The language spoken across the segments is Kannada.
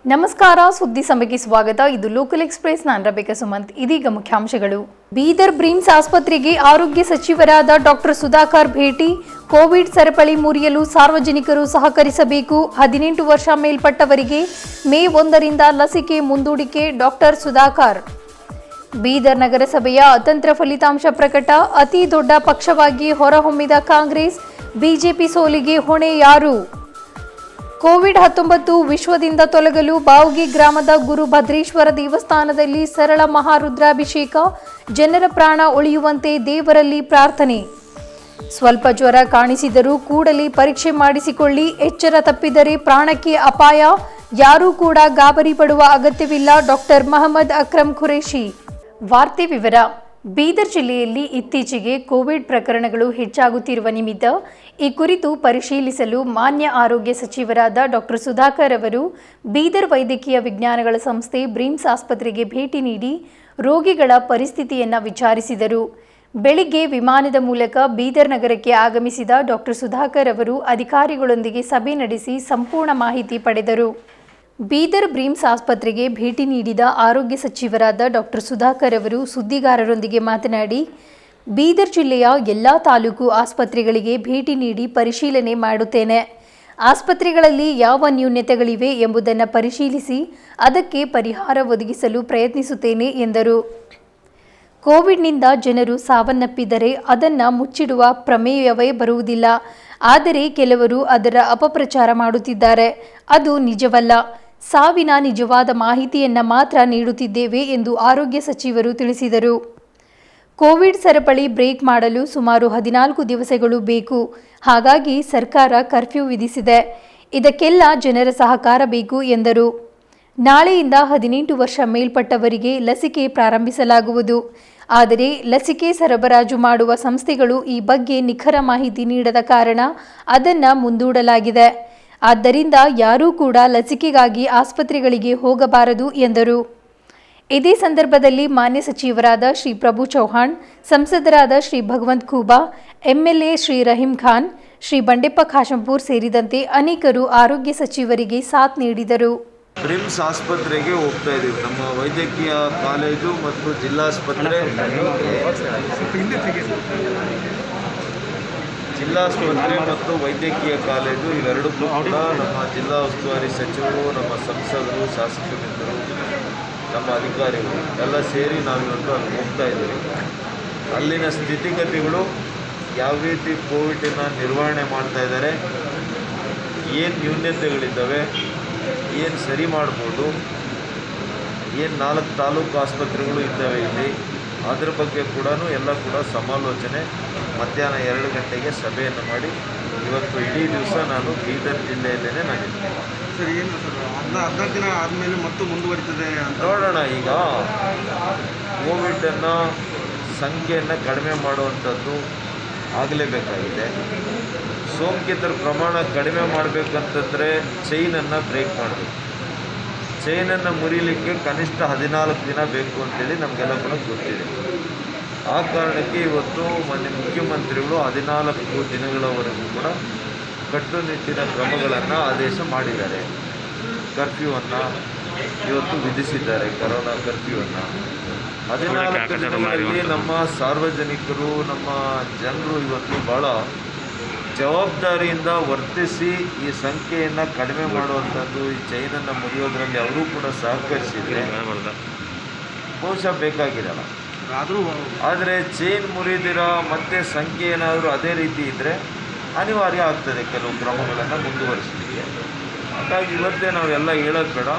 ನಮಸ್ಕಾರ ಸುದ್ದಿ ಸಮಯಕ್ಕೆ ಸ್ವಾಗತ. ಇದು ಲೋಕಲ್ ಎಕ್ಸ್‌ಪ್ರೆಸ್. ನಾನು ರಬಿಕಾ ಸುಮಂತ್. ಇದೀಗ ಮುಖ್ಯಾಂಶಗಳು. ಬೀದರ್ ಬ್ರಿಮ್ಸ್ ಆಸ್ಪತ್ರೆಗೆ ಆರೋಗ್ಯ ಸಚಿವರಾದ ಡಾಕ್ಟರ್ ಸುಧಾಕರ್ ಭೇಟಿ. ಕೋವಿಡ್ ಸರಪಳಿ ಮುರಿಯಲು ಸಾರ್ವಜನಿಕರು ಸಹಕರಿಸಬೇಕು. 18 ವರ್ಷ ಮೇಲ್ಪಟ್ಟವರಿಗೆ ಮೇ 1ರಿಂದ ಲಸಿಕೆ ಮುಂದೂಡಿಕೆ. ಡಾಕ್ಟರ್ ಸುಧಾಕರ್. ಬೀದರ್ ನಗರಸಭೆಯ ಅತಂತ್ರ ಫಲಿತಾಂಶ ಪ್ರಕಟ. ಅತಿ ದೊಡ್ಡ ಪಕ್ಷವಾಗಿ ಹೊರಹೊಮ್ಮಿದ ಕಾಂಗ್ರೆಸ್. ಬಿಜೆಪಿ ಸೋಲಿಗೆ ಹೊಣೆ ಯಾರು? ಕೋವಿಡ್-19 ವಿಶ್ವದಿಂದ ತೊಲಗಲು ಬಾವುಗಿ ಗ್ರಾಮದ ಗುರು ಭದ್ರೇಶ್ವರ ದೇವಸ್ಥಾನದಲ್ಲಿ ಸರಳ ಮಹಾರುದ್ರಾಭಿಷೇಕ. ಜನರ ಪ್ರಾಣ ಉಳಿಯುವಂತೆ ದೇವರಲ್ಲಿ ಪ್ರಾರ್ಥನೆ. ಸ್ವಲ್ಪ ಜ್ವರ ಕಾಣಿಸಿದರೂ ಕೂಡಲೇ ಪರೀಕ್ಷೆ ಮಾಡಿಸಿಕೊಳ್ಳಿ. ಎಚ್ಚರ ತಪ್ಪಿದರೆ ಪ್ರಾಣಕ್ಕೆ ಅಪಾಯ. ಯಾರೂ ಕೂಡ ಗಾಬರಿ ಪಡುವ ಅಗತ್ಯವಿಲ್ಲ. ಡಾಕ್ಟರ್ ಮೊಹಮ್ಮದ್ ಅಕ್ರಮ್ ಖುರೇಶಿ. ವಾರ್ತೆ ವಿವರ. ಬೀದರ್ ಜಿಲ್ಲೆಯಲ್ಲಿ ಇತ್ತೀಚೆಗೆ ಕೋವಿಡ್ ಪ್ರಕರಣಗಳು ಹೆಚ್ಚಾಗುತ್ತಿರುವ ನಿಮಿತ್ತ ಈ ಕುರಿತು ಪರಿಶೀಲಿಸಲು ಮಾನ್ಯ ಆರೋಗ್ಯ ಸಚಿವರಾದ ಡಾಕ್ಟರ್ ಸುಧಾಕರ್ ಅವರು ಬೀದರ್ ವೈದ್ಯಕೀಯ ವಿಜ್ಞಾನಗಳ ಸಂಸ್ಥೆ ಬ್ರಿಮ್ಸ್ ಆಸ್ಪತ್ರೆಗೆ ಭೇಟಿ ನೀಡಿ ರೋಗಿಗಳ ಪರಿಸ್ಥಿತಿಯನ್ನು ವಿಚಾರಿಸಿದರು. ಬೆಳಿಗ್ಗೆ ವಿಮಾನದ ಮೂಲಕ ಬೀದರ್ ನಗರಕ್ಕೆ ಆಗಮಿಸಿದ ಡಾಕ್ಟರ್ ಸುಧಾಕರ್ ಅವರು ಅಧಿಕಾರಿಗಳೊಂದಿಗೆ ಸಭೆ ನಡೆಸಿ ಸಂಪೂರ್ಣ ಮಾಹಿತಿ ಪಡೆದರು. ಬೀದರ್ ಬ್ರಿಮ್ಸ್ ಆಸ್ಪತ್ರೆಗೆ ಭೇಟಿ ನೀಡಿದ ಆರೋಗ್ಯ ಸಚಿವರಾದ ಡಾಕ್ಟರ್ ಸುಧಾಕರ್ ಅವರು ಸುದ್ದಿಗಾರರೊಂದಿಗೆ ಮಾತನಾಡಿ, ಬೀದರ್ ಜಿಲ್ಲೆಯ ಎಲ್ಲ ತಾಲೂಕು ಆಸ್ಪತ್ರೆಗಳಿಗೆ ಭೇಟಿ ನೀಡಿ ಪರಿಶೀಲನೆ ಮಾಡುತ್ತೇನೆ. ಆಸ್ಪತ್ರೆಗಳಲ್ಲಿ ಯಾವ ನ್ಯೂನತೆಗಳಿವೆ ಎಂಬುದನ್ನು ಪರಿಶೀಲಿಸಿ ಅದಕ್ಕೆ ಪರಿಹಾರ ಒದಗಿಸಲು ಪ್ರಯತ್ನಿಸುತ್ತೇನೆ ಎಂದರು. ಕೋವಿಡ್ನಿಂದ ಜನರು ಸಾವನ್ನಪ್ಪಿದರೆ ಅದನ್ನು ಮುಚ್ಚಿಡುವ ಪ್ರಮೇಯವೇ ಬರುವುದಿಲ್ಲ. ಆದರೆ ಕೆಲವರು ಅದರ ಅಪಪ್ರಚಾರ ಮಾಡುತ್ತಿದ್ದಾರೆ. ಅದು ನಿಜವಲ್ಲ. ಸಾವಿನ ನಿಜವಾದ ಮಾಹಿತಿಯನ್ನು ಮಾತ್ರ ನೀಡುತ್ತಿದ್ದೇವೆ ಎಂದು ಆರೋಗ್ಯ ಸಚಿವರು ತಿಳಿಸಿದರು. ಕೋವಿಡ್ ಸರಪಳಿ ಬ್ರೇಕ್ ಮಾಡಲು ಸುಮಾರು 14 ದಿವಸಗಳು ಬೇಕು. ಹಾಗಾಗಿ ಸರ್ಕಾರ ಕರ್ಫ್ಯೂ ವಿಧಿಸಿದೆ. ಇದಕ್ಕೆಲ್ಲ ಜನರ ಸಹಕಾರ ಬೇಕು ಎಂದರು. ನಾಳೆಯಿಂದ 18 ವರ್ಷ ಮೇಲ್ಪಟ್ಟವರಿಗೆ ಲಸಿಕೆ ಪ್ರಾರಂಭಿಸಲಾಗುವುದು. ಆದರೆ ಲಸಿಕೆ ಸರಬರಾಜು ಮಾಡುವ ಸಂಸ್ಥೆಗಳು ಈ ಬಗ್ಗೆ ನಿಖರ ಮಾಹಿತಿ ನೀಡದ ಕಾರಣ ಅದನ್ನು ಮುಂದೂಡಲಾಗಿದೆ. ಆದ್ದರಿಂದ ಯಾರೂ ಕೂಡ ಲಸಿಕೆಗಾಗಿ ಆಸ್ಪತ್ರೆಗಳಿಗೆ ಹೋಗಬಾರದು ಎಂದರು. ಇದೇ ಸಂದರ್ಭದಲ್ಲಿ ಮಾನ್ಯ ಸಚಿವರಾದ ಶ್ರೀ ಪ್ರಭು ಚೌಹಾಣ್, ಸಂಸದರಾದ ಶ್ರೀ ಭಗವಂತ್ ಖೂಬಾ, ಎಂಎಲ್ಎ ಶ್ರೀ ರಹೀಂ ಖಾನ್, ಶ್ರೀ ಬಂಡೆಪ್ಪ ಖಾಶಂಪೂರ್ ಸೇರಿದಂತೆ ಅನೇಕರು ಆರೋಗ್ಯ ಸಚಿವರಿಗೆ ಸಾಥ್ ನೀಡಿದರು. ಬ್ರಿಮ್ಸ್ ಆಸ್ಪತ್ರೆಗೆ ಹೋಗ್ತಾ ಇದ್ದೀವಿ. ನಮ್ಮ ವೈದ್ಯಕೀಯ ಕಾಲೇಜು ಮತ್ತು ಜಿಲ್ಲಾಸ್ಪತ್ರೆ ಮತ್ತು ವೈದ್ಯಕೀಯ ಕಾಲೇಜು ಇವೆರಡಕ್ಕೂ ಕೂಡ ನಮ್ಮ ಜಿಲ್ಲಾ ಉಸ್ತುವಾರಿ ಸಚಿವರು, ನಮ್ಮ ಸಂಸದರು, ಶಾಸಕ ಮಿತ್ರರು, ನಮ್ಮ ಅಧಿಕಾರಿಗಳು ಎಲ್ಲ ಸೇರಿ ನಾವಿವತ್ತು ಅಲ್ಲಿ ಹೋಗ್ತಾ ಇದ್ದೀವಿ. ಅಲ್ಲಿನ ಸ್ಥಿತಿಗತಿಗಳು, ಯಾವ ರೀತಿ ಕೋವಿಡನ್ನು ನಿರ್ವಹಣೆ ಮಾಡ್ತಾ ಇದ್ದಾರೆ, ಏನು ನ್ಯೂನತೆಗಳಿದ್ದಾವೆ, ಏನು ಸರಿ ಮಾಡ್ಬೋದು, ಏನು 4 ತಾಲೂಕು ಆಸ್ಪತ್ರೆಗಳು ಇದ್ದಾವೆ ಇಲ್ಲಿ, ಅದ್ರ ಬಗ್ಗೆ ಕೂಡ ಎಲ್ಲ ಕೂಡ ಸಮಾಲೋಚನೆ ಮಧ್ಯಾಹ್ನ 2 ಗಂಟೆಗೆ ಸಭೆಯನ್ನು ಮಾಡಿ ಇವತ್ತು ಇಡೀ ದಿವಸ ನಾನು ಬೀದರ್ ಜಿಲ್ಲೆಯಲ್ಲೇ ನಾನಿದ್ದೀನಿ. ಸರ್, ಏನು ಸರ್ 14 ದಿನ ಆದಮೇಲೆ ಮತ್ತು ಮುಂದುವರಿತದೆ ನೋಡೋಣ. ಈಗ ಕೋವಿಡನ್ನು ಸಂಖ್ಯೆಯನ್ನು ಕಡಿಮೆ ಮಾಡುವಂಥದ್ದು ಆಗಲೇಬೇಕಾಗಿದೆ. ಸೋಂಕಿತರ ಪ್ರಮಾಣ ಕಡಿಮೆ ಮಾಡಬೇಕಂತಂದರೆ ಚೈನನ್ನು ಬ್ರೇಕ್ ಮಾಡಬೇಕು. ಚೈನನ್ನು ಮುರಿಲಿಕ್ಕೆ ಕನಿಷ್ಠ 14 ದಿನ ಬೇಕು ಅಂತೇಳಿ ನಮಗೆಲ್ಲ ಕೂಡ ಗೊತ್ತಿದೆ. ಆ ಕಾರಣಕ್ಕೆ ಇವತ್ತು ಮಾನ್ಯ ಮುಖ್ಯಮಂತ್ರಿಗಳು 14 ದಿನಗಳವರೆಗೂ ಕೂಡ ಕಟ್ಟುನಿಟ್ಟಿನ ಕ್ರಮಗಳನ್ನು ಆದೇಶ ಮಾಡಿದ್ದಾರೆ. ಕರ್ಫ್ಯೂವನ್ನು ಇವತ್ತು ವಿಧಿಸಿದ್ದಾರೆ, ಕರೋನಾ ಕರ್ಫ್ಯೂವನ್ನು. 14 ದಿನಗಳಲ್ಲಿ ನಮ್ಮ ಸಾರ್ವಜನಿಕರು, ನಮ್ಮ ಜನರು ಇವತ್ತು ಭಾಳ ಜವಾಬ್ದಾರಿಯಿಂದ ವರ್ತಿಸಿ ಈ ಸಂಖ್ಯೆಯನ್ನು ಕಡಿಮೆ ಮಾಡುವಂಥದ್ದು, ಈ ಚೈನನ್ನು ಮುರಿಯೋದ್ರಲ್ಲಿ ಅವರೂ ಕೂಡ ಸಹಕರಿಸಿದರೆ ಬಹುಶಃ ಬೇಕಾಗಿರಲ್ಲ. ಆದರೆ ಚೈನ್ ಮುರಿದಿರ ಮತ್ತೆ ಸಂಖ್ಯೆ ಏನಾದರೂ ಅದೇ ರೀತಿ ಇದ್ದರೆ ಅನಿವಾರ್ಯ ಆಗ್ತದೆ ಕೆಲವು ಕ್ರಮಗಳನ್ನು ಮುಂದುವರಿಸಲಿಕ್ಕೆ. ಹಾಗಾಗಿ ಇವತ್ತೇ ನಾವೆಲ್ಲ ಹೇಳೋದು ಬೇಡ.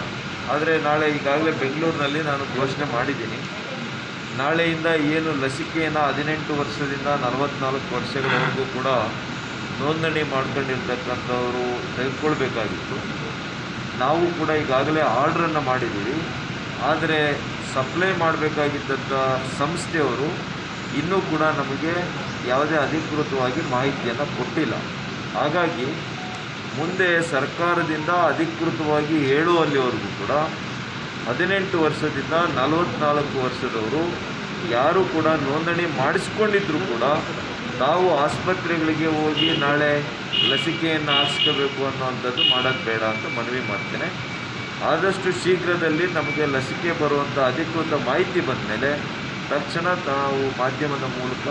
ಆದರೆ ನಾಳೆ ಈಗಾಗಲೇ ಬೆಂಗಳೂರಿನಲ್ಲಿ ನಾನು ಘೋಷಣೆ ಮಾಡಿದ್ದೀನಿ, ನಾಳೆಯಿಂದ ಏನು ಲಸಿಕೆಯನ್ನು 18 ವರ್ಷದಿಂದ 44 ವರ್ಷಗಳವರೆಗೂ ಕೂಡ ನೋಂದಣಿ ಮಾಡ್ಕೊಂಡಿರ್ತಕ್ಕಂಥವರು ತೆಗೆದುಕೊಳ್ಬೇಕಾಗಿತ್ತು. ನಾವು ಕೂಡ ಈಗಾಗಲೇ ಆರ್ಡ್ರನ್ನು ಮಾಡಿದ್ದೀವಿ. ಆದರೆ ಸಪ್ಲೈ ಮಾಡಬೇಕಾಗಿದ್ದಂಥ ಸಂಸ್ಥೆಯವರು ಇನ್ನೂ ಕೂಡ ನಮಗೆ ಯಾವುದೇ ಅಧಿಕೃತವಾಗಿ ಮಾಹಿತಿಯನ್ನು ಕೊಟ್ಟಿಲ್ಲ. ಹಾಗಾಗಿ ಮುಂದೆ ಸರ್ಕಾರದಿಂದ ಅಧಿಕೃತವಾಗಿ ಹೇಳುವಲ್ಲಿವರೆಗೂ ಕೂಡ 18 ವರ್ಷದಿಂದ 44 ವರ್ಷದವರು ಯಾರು ಕೂಡ ನೋಂದಣಿ ಮಾಡಿಸ್ಕೊಂಡಿದ್ರು ಕೂಡ ತಾವು ಆಸ್ಪತ್ರೆಗಳಿಗೆ ಹೋಗಿ ನಾಳೆ ಲಸಿಕೆಯನ್ನು ಹಾಕಿಸ್ಕೋಬೇಕು ಅನ್ನೋವಂಥದ್ದು ಮಾಡೋದು ಬೇಡ ಅಂತ ಮನವಿ ಮಾಡ್ತೇನೆ. ಆದಷ್ಟು ಶೀಘ್ರದಲ್ಲಿ ನಮಗೆ ಲಸಿಕೆ ಬರುವಂಥ ಅಧಿಕೃತ ಮಾಹಿತಿ ಬಂದ ಮೇಲೆ ತಕ್ಷಣ ನಾವು ಮಾಧ್ಯಮದ ಮೂಲಕ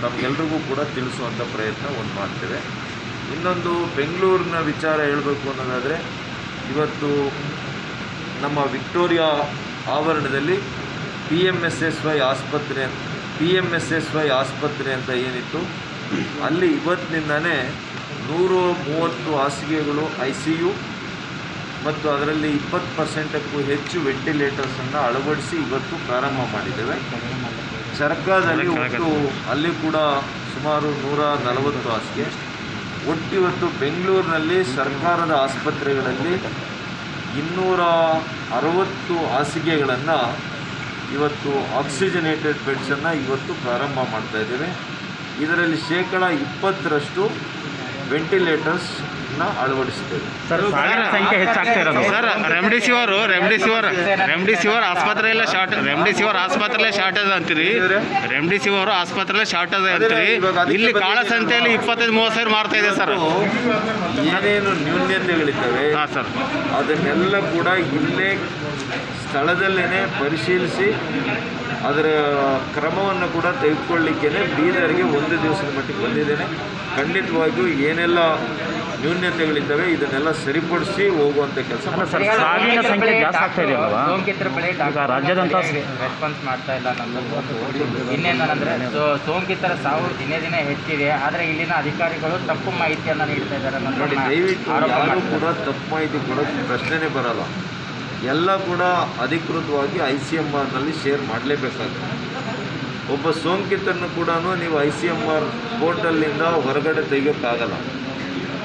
ನಮಗೆಲ್ರಿಗೂ ಕೂಡ ತಿಳಿಸುವಂಥ ಪ್ರಯತ್ನ ಒಂದು ಮಾಡ್ತೇವೆ. ಇನ್ನೊಂದು ಬೆಂಗಳೂರಿನ ವಿಚಾರ ಹೇಳಬೇಕು ಅನ್ನೋದಾದರೆ, ಇವತ್ತು ನಮ್ಮ ವಿಕ್ಟೋರಿಯಾ ಆವರಣದಲ್ಲಿ PMSSY ಆಸ್ಪತ್ರೆ ಅಂತ ಏನಿತ್ತು, ಅಲ್ಲಿ ಇವತ್ತಿನಿಂದಲೇ 130 ಹಾಸಿಗೆಗಳು ICU ಮತ್ತು ಅದರಲ್ಲಿ 20%ಕ್ಕೂ ಹೆಚ್ಚು ವೆಂಟಿಲೇಟರ್ಸನ್ನು ಅಳವಡಿಸಿ ಇವತ್ತು ಪ್ರಾರಂಭ ಮಾಡಿದ್ದೇವೆ. ಚರಕದಲ್ಲಿ ಒಟ್ಟು ಅಲ್ಲಿ ಕೂಡ ಸುಮಾರು 140 ಹಾಸಿಗೆ. ಒಟ್ಟು ಇವತ್ತು ಬೆಂಗಳೂರಿನಲ್ಲಿ ಸರ್ಕಾರದ ಆಸ್ಪತ್ರೆಗಳಲ್ಲಿ 260 ಹಾಸಿಗೆಗಳನ್ನು ಇವತ್ತು ಆಕ್ಸಿಜನೇಟೆಡ್ ಬೆಡ್ಸನ್ನು ಇವತ್ತು ಪ್ರಾರಂಭ ಮಾಡ್ತಾ ಇದ್ದೇವೆ. ಇದರಲ್ಲಿ 20% ವೆಂಟಿಲೇಟರ್ಸ್ನ ಅಳವಡಿಸ್ತೇವೆ. ಸಂಖ್ಯೆ ಹೆಚ್ಚಾಗ್ತಾ ಇರೋದು ಸರ್. ರೆಮ್ಡಿಸಿವಿರ್ ಆಸ್ಪತ್ರೆಯಲ್ಲೇ ಶಾರ್ಟೇಜ್ ಅಂತೀರಿ. ರೆಮ್ಡಿಸಿವಿರ್ ಆಸ್ಪತ್ರೆಯಲ್ಲೇ ಶಾರ್ಟೇಜ್ ಅಂತೀರಿ. ಇಲ್ಲಿ ಕಾಳಸಂತೆಯಲ್ಲಿ 25-30 ಸಾವಿರ ಮಾರ್ತಾ ಇದೆ ಸರ್. ಏನೇನು ನ್ಯೂನ್ಯತೆಗಳಿದ್ದಾವೆ ಸರ್, ಅದನ್ನೆಲ್ಲ ಕೂಡ ಇಲ್ಲೇ ಸ್ಥಳದಲ್ಲೇ ಪರಿಶೀಲಿಸಿ ಅದರ ಕ್ರಮವನ್ನು ಕೂಡ ತೆಗೆದುಕೊಳ್ಳಿಕ್ಕೆ ಬೀದರ್ಗೆ 1 ದಿವಸದ ಮಟ್ಟಿಗೆ ಬಂದಿದ್ದೇನೆ. ಖಂಡಿತವಾಗಿಯೂ ಏನೆಲ್ಲ ನ್ಯೂನ್ಯತೆಗಳಿದ್ದಾವೆ ಇದನ್ನೆಲ್ಲ ಸರಿಪಡಿಸಿ ಹೋಗುವಂಥ ಕೆಲಸ. ಸಾವಿನ ಸಂಖ್ಯೆ ಜಾಸ್ತಿ ಆಗ್ತಾ ಇದೆ ಅಲ್ವಾ? ಸೋಂಕಿತರ ಬಳಿ ರಾಜ್ಯದಂತ ರೆಸ್ಪಾನ್ಸ್ ಮಾಡ್ತಾ ಇಲ್ಲ ನಮ್ಮದು. ಇನ್ನೇನಂದರೆ ಸೋಂಕಿತರ ಸಾವು ದಿನೇ ದಿನೇ ಹೆಚ್ಚಿದೆ. ಆದರೆ ಇಲ್ಲಿನ ಅಧಿಕಾರಿಗಳು ತಪ್ಪು ಮಾಹಿತಿಯನ್ನು ನೀಡ್ತಾ ಇದ್ದಾರೆ. ನೋಡಿ, ದಯವಿಟ್ಟು ಯಾರೂ ಕೂಡ ತಪ್ಪು ಮಾಹಿತಿ ಕೊಡೋಕ್ಕೆ ಪ್ರಶ್ನೆನೇ ಬರಲ್ಲ. ಎಲ್ಲ ಕೂಡ ಅಧಿಕೃತವಾಗಿ ICMRನಲ್ಲಿ ಶೇರ್ ಮಾಡಲೇಬೇಕಾಗುತ್ತೆ. ಒಬ್ಬ ಸೋಂಕಿತರನ್ನು ಕೂಡ ನೀವು ICMR ಪೋರ್ಟಲ್ನಿಂದ ಹೊರಗಡೆ ತೆಗೆಯೋಕ್ಕಾಗಲ್ಲ.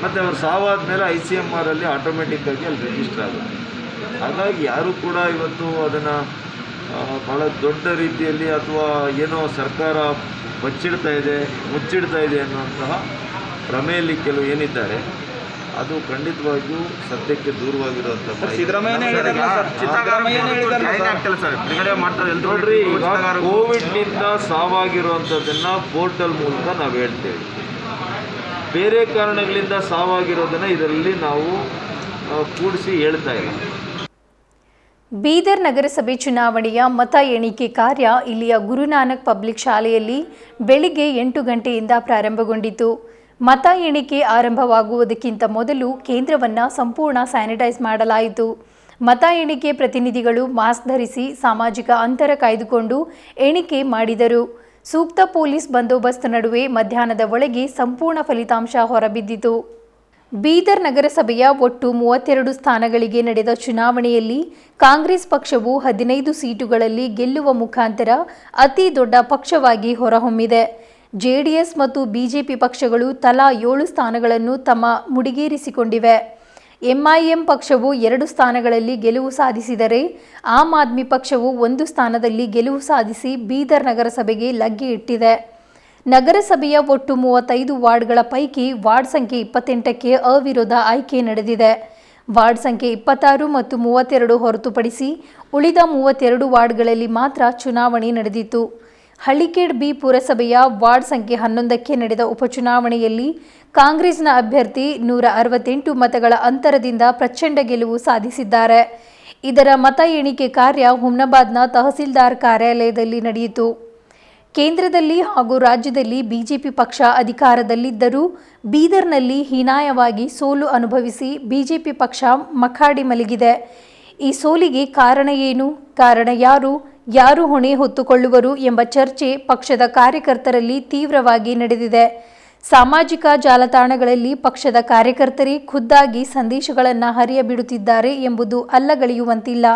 ಮತ್ತು ಅವ್ರು ಸಾವಾದ ಮೇಲೆ ICMRಲ್ಲಿ ಆಟೋಮೆಟಿಕ್ಕಾಗಿ ಅಲ್ಲಿ ರಿಜಿಸ್ಟರ್ ಆಗುತ್ತೆ. ಹಾಗಾಗಿ ಯಾರೂ ಕೂಡ ಇವತ್ತು ಅದನ್ನು ಭಾಳ ದೊಡ್ಡ ರೀತಿಯಲ್ಲಿ ಅಥವಾ ಏನೋ ಸರ್ಕಾರ ಮುಚ್ಚಿಡ್ತಾ ಇದೆ ಅನ್ನುವಂತಹ ಭ್ರಮೆಯಲ್ಲಿ ಕೆಲವು ಏನಿದ್ದಾರೆ, ಅದು ಖಂಡಿತವಾಗಿಯೂ ಸತ್ಯಕ್ಕೆ ದೂರವಾಗಿರುವಂಥ ನೋಡ್ರಿ. ಕೋವಿಡ್ನಿಂದ ಸಾವಾಗಿರುವಂಥದ್ದನ್ನು ಪೋರ್ಟಲ್ ಮೂಲಕ ನಾವು ಹೇಳ್ತೇವೆ. ಬೇರೆ ಕಾರಣಗಳಿಂದ ಸಾವಾಗಿರೋದನ್ನು ಇದರಲ್ಲಿ ನಾವು ಕೂಡಿಸಿ ಹೇಳ್ತಾ ಇಲ್ಲ. ಬೀದರ್ ನಗರಸಭೆ ಚುನಾವಣೆಯ ಮತ ಎಣಿಕೆ ಕಾರ್ಯ ಇಲ್ಲಿಯ ಗುರುನಾನಕ್ ಪಬ್ಲಿಕ್ ಶಾಲೆಯಲ್ಲಿ ಬೆಳಿಗ್ಗೆ 8 ಗಂಟೆಯಿಂದ ಪ್ರಾರಂಭಗೊಂಡಿತು. ಮತ ಎಣಿಕೆ ಆರಂಭವಾಗುವುದಕ್ಕಿಂತ ಮೊದಲು ಕೇಂದ್ರವನ್ನು ಸಂಪೂರ್ಣ ಸ್ಯಾನಿಟೈಸ್ ಮಾಡಲಾಯಿತು. ಮತ ಎಣಿಕೆ ಪ್ರತಿನಿಧಿಗಳು ಮಾಸ್ಕ್ ಧರಿಸಿ ಸಾಮಾಜಿಕ ಅಂತರ ಕಾಯ್ದುಕೊಂಡು ಎಣಿಕೆ ಮಾಡಿದರು. ಸೂಕ್ತ ಪೊಲೀಸ್ ಬಂದೋಬಸ್ತ್ ನಡುವೆ ಮಧ್ಯಾಹ್ನದ ಒಳಗೆ ಸಂಪೂರ್ಣ ಫಲಿತಾಂಶ ಹೊರಬಿದ್ದಿತು. ಬೀದರ್ ನಗರಸಭೆಯ ಒಟ್ಟು 32 ಸ್ಥಾನಗಳಿಗೆ ನಡೆದ ಚುನಾವಣೆಯಲ್ಲಿ ಕಾಂಗ್ರೆಸ್ ಪಕ್ಷವು 15 ಸೀಟುಗಳಲ್ಲಿ ಗೆಲ್ಲುವ ಮುಖಾಂತರ ಅತಿ ದೊಡ್ಡ ಪಕ್ಷವಾಗಿ ಹೊರಹೊಮ್ಮಿದೆ. ಜೆಡಿಎಸ್ ಮತ್ತು ಬಿಜೆಪಿ ಪಕ್ಷಗಳು ತಲಾ 7 ಸ್ಥಾನಗಳನ್ನು ತಮ್ಮ ಮುಡಿಗೇರಿಸಿಕೊಂಡಿವೆ. ಎಂಐಎಂ ಪಕ್ಷವು 2 ಸ್ಥಾನಗಳಲ್ಲಿ ಗೆಲುವು ಸಾಧಿಸಿದರೆ ಆಮ್ ಆದ್ಮಿ ಪಕ್ಷವು 1 ಸ್ಥಾನದಲ್ಲಿ ಗೆಲುವು ಸಾಧಿಸಿ ಬೀದರ್ ನಗರಸಭೆಗೆ ಲಗ್ಗೆ ಇಟ್ಟಿದೆ. ನಗರಸಭೆಯ ಒಟ್ಟು 35 ವಾರ್ಡ್ಗಳ ಪೈಕಿ ವಾರ್ಡ್ ಸಂಖ್ಯೆ 28ಕ್ಕೆ ಅವಿರೋಧ ಆಯ್ಕೆ ನಡೆದಿದೆ. ವಾರ್ಡ್ ಸಂಖ್ಯೆ 26 ಮತ್ತು 32 ಹೊರತುಪಡಿಸಿ ಉಳಿದ 32 ವಾರ್ಡ್ಗಳಲ್ಲಿ ಮಾತ್ರ ಚುನಾವಣೆ ನಡೆದಿತ್ತು. ಹಳ್ಳಿಕೇಡ್ ಬಿ ಪುರಸಭೆಯ ವಾರ್ಡ್ ಸಂಖ್ಯೆ 11ಕ್ಕೆ ನಡೆದ ಉಪಚುನಾವಣೆಯಲ್ಲಿ ಕಾಂಗ್ರೆಸ್ನ ಅಭ್ಯರ್ಥಿ 168 ಮತಗಳ ಅಂತರದಿಂದ ಪ್ರಚಂಡ ಗೆಲುವು ಸಾಧಿಸಿದ್ದಾರೆ. ಇದರ ಮತ ಎಣಿಕೆ ಕಾರ್ಯ ಹುಮ್ನಾಬಾದ್ನ ತಹಸೀಲ್ದಾರ್ ಕಾರ್ಯಾಲಯದಲ್ಲಿ ನಡೆಯಿತು. ಕೇಂದ್ರದಲ್ಲಿ ಹಾಗೂ ರಾಜ್ಯದಲ್ಲಿ ಬಿಜೆಪಿ ಪಕ್ಷ ಅಧಿಕಾರದಲ್ಲಿದ್ದರೂ ಬೀದರ್ನಲ್ಲಿ ಹೀನಾಯವಾಗಿ ಸೋಲು ಅನುಭವಿಸಿ ಬಿಜೆಪಿ ಪಕ್ಷ ಮಖಾಡಿ ಮಲಗಿದೆ. ಈ ಸೋಲಿಗೆ ಕಾರಣ ಏನು, ಕಾರಣ ಯಾರು ಹೊಣೆ ಹೊತ್ತುಕೊಳ್ಳುವರು ಎಂಬ ಚರ್ಚೆ ಪಕ್ಷದ ಕಾರ್ಯಕರ್ತರಲ್ಲಿ ತೀವ್ರವಾಗಿ ನಡೆದಿದೆ. ಸಾಮಾಜಿಕ ಜಾಲತಾಣಗಳಲ್ಲಿ ಪಕ್ಷದ ಕಾರ್ಯಕರ್ತರೇ ಖುದ್ದಾಗಿ ಸಂದೇಶಗಳನ್ನು ಹರಿಯಬಿಡುತ್ತಿದ್ದಾರೆ ಎಂಬುದು ಅಲ್ಲಗಳೆಯುವಂತಿಲ್ಲ.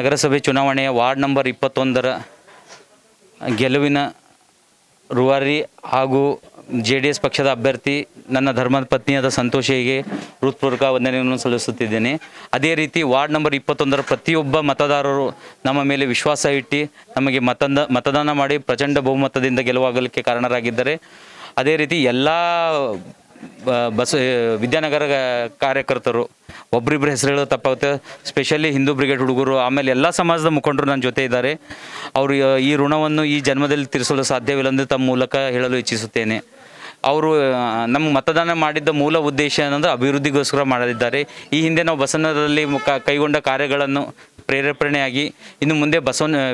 ನಗರಸಭೆ ಚುನಾವಣೆಯ ವಾರ್ಡ್ ನಂಬರ್ 21ರ ಗೆಲುವಿನ ರೂವಾರಿ ಹಾಗೂ JDS ಪಕ್ಷದ ಅಭ್ಯರ್ಥಿ ನನ್ನ ಧರ್ಮದ ಪತ್ನಿಯಾದ ಸಂತೋಷಿಗೆ ಹೃತ್ಪೂರ್ವಕ ವಂದನೆಯನ್ನು ಸಲ್ಲಿಸುತ್ತಿದ್ದೇನೆ. ಅದೇ ರೀತಿ ವಾರ್ಡ್ ನಂಬರ್ 21ರ ಪ್ರತಿಯೊಬ್ಬ ಮತದಾರರು ನಮ್ಮ ಮೇಲೆ ವಿಶ್ವಾಸ ಇಟ್ಟು ನಮಗೆ ಮತದಾನ ಮಾಡಿ ಪ್ರಚಂಡ ಬಹುಮತದಿಂದ ಗೆಲುವಾಗಲಿಕ್ಕೆ ಕಾರಣರಾಗಿದ್ದಾರೆ. ಅದೇ ರೀತಿ ಎಲ್ಲ ವಿದ್ಯಾನಗರ ಕಾರ್ಯಕರ್ತರು, ಒಬ್ಬರಿಬ್ಬರು ಹೆಸರು ಹೇಳೋದು ತಪ್ಪಾಗುತ್ತೆ, ಸ್ಪೆಷಲಿ ಹಿಂದೂ ಬ್ರಿಗೇಡ್ ಹುಡುಗರು, ಆಮೇಲೆ ಎಲ್ಲ ಸಮಾಜದ ಮುಖಂಡರು ನನ್ನ ಜೊತೆ ಇದ್ದಾರೆ. ಅವರು ಈ ಋಣವನ್ನು ಈ ಜನ್ಮದಲ್ಲಿ ತೀರಿಸಲು ಸಾಧ್ಯವಿಲ್ಲ ತಮ್ಮ ಮೂಲಕ ಹೇಳಲು ಇಚ್ಛಿಸುತ್ತೇನೆ. ಅವರು ನಮ್ಮ ಮತದಾನ ಮಾಡಿದ್ದ ಮೂಲ ಉದ್ದೇಶ ಏನಂದರೆ ಅಭಿವೃದ್ಧಿಗೋಸ್ಕರ ಮಾಡಲಿದ್ದಾರೆ. ಈ ಹಿಂದೆ ನಾವು ಬಸವನಗರದಲ್ಲಿ ಕೈಗೊಂಡ ಕಾರ್ಯಗಳನ್ನು ಪ್ರೇರೇಪಣೆಯಾಗಿ ಇನ್ನು ಮುಂದೆ